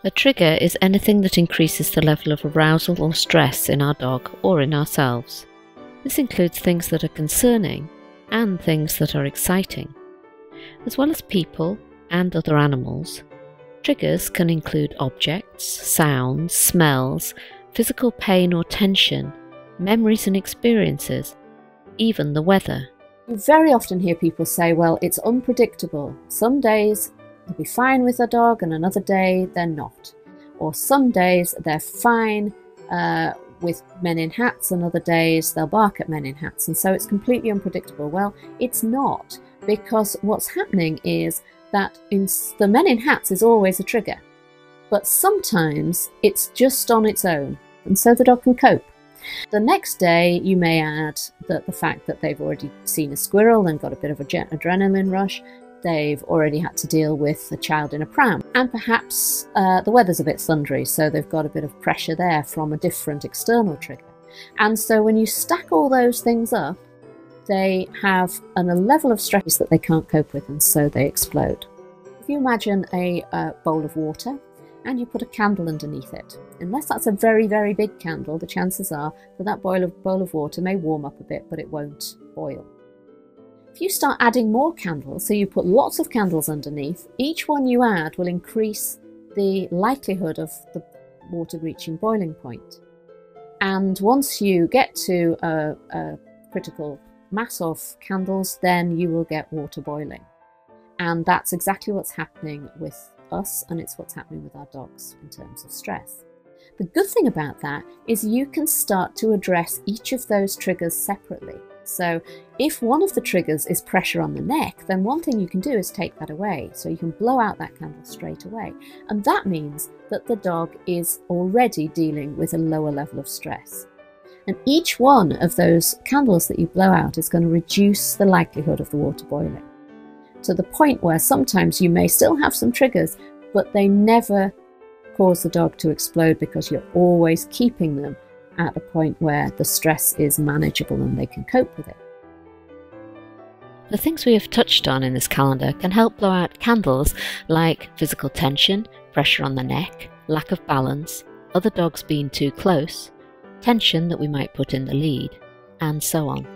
A trigger is anything that increases the level of arousal or stress in our dog or in ourselves. This includes things that are concerning and things that are exciting. As well as people and other animals, triggers can include objects, sounds, smells, physical pain or tension, memories and experiences, even the weather. You very often hear people say, well, it's unpredictable. Some days they'll be fine with their dog and another day they're not. Or some days they're fine with men in hats and other days they'll bark at men in hats. And so it's completely unpredictable. Well, it's not, because what's happening is that the men in hats is always a trigger. But sometimes it's just on its own, and so the dog can cope. The next day you may add that the fact that they've already seen a squirrel and got a bit of a adrenaline rush, they've already had to deal with a child in a pram, and perhaps the weather's a bit thundery, so they've got a bit of pressure there from a different external trigger. And so when you stack all those things up, they have a level of stress that they can't cope with, and so they explode. If you imagine a bowl of water and you put a candle underneath it, unless that's a very, very big candle, the chances are that that bowl of water may warm up a bit, but it won't boil. If you start adding more candles, so you put lots of candles underneath, each one you add will increase the likelihood of the water reaching boiling point. And once you get to a critical mass of candles, then you will get water boiling. And that's exactly what's happening with us, and it's what's happening with our dogs in terms of stress. The good thing about that is you can start to address each of those triggers separately. So if one of the triggers is pressure on the neck, then one thing you can do is take that away. So you can blow out that candle straight away. And that means that the dog is already dealing with a lower level of stress. And each one of those candles that you blow out is going to reduce the likelihood of the water boiling, to the point where sometimes you may still have some triggers, but they never cause the dog to explode, because you're always keeping them at a point where the stress is manageable and they can cope with it. The things we have touched on in this calendar can help blow out candles like physical tension, pressure on the neck, lack of balance, other dogs being too close, tension that we might put in the lead, and so on.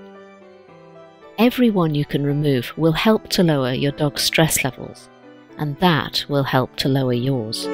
Every one you can remove will help to lower your dog's stress levels, and that will help to lower yours.